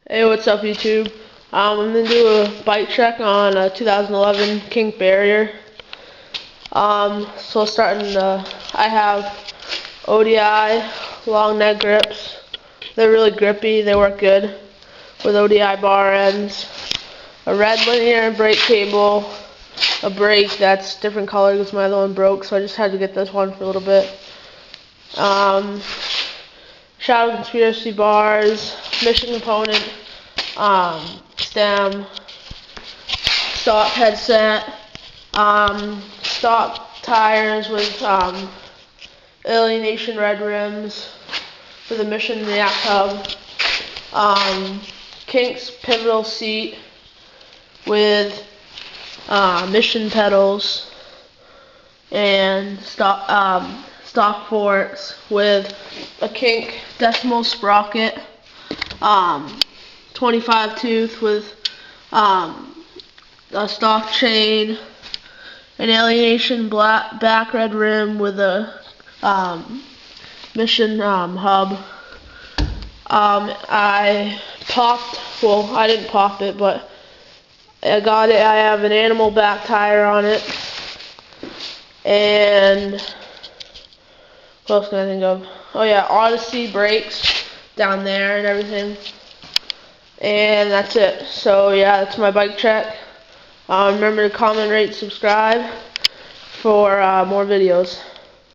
Hey, what's up YouTube? I'm going to do a bike check on a 2011 Kink Barrier. So starting, I have ODI long neck grips. They're really grippy, they work good with ODI bar ends. A red linear brake cable, a brake that's different color because my other one broke, so I just had to get this one for a little bit. Shadow conspiracy bars, mission component, stem, stock headset, stock tires with alienation red rims for the mission react hub, Kink's pivotal seat with mission pedals, and stock forks with a Kink decimal sprocket, 25 tooth with a stock chain, an alienation back red rim with a mission hub. I didn't pop it, but I got it. I have an animal back tire on it, and what else can I think of? Oh yeah, Odyssey brakes down there and everything. And that's it. So yeah, that's my bike check. Remember to comment, rate, subscribe for more videos.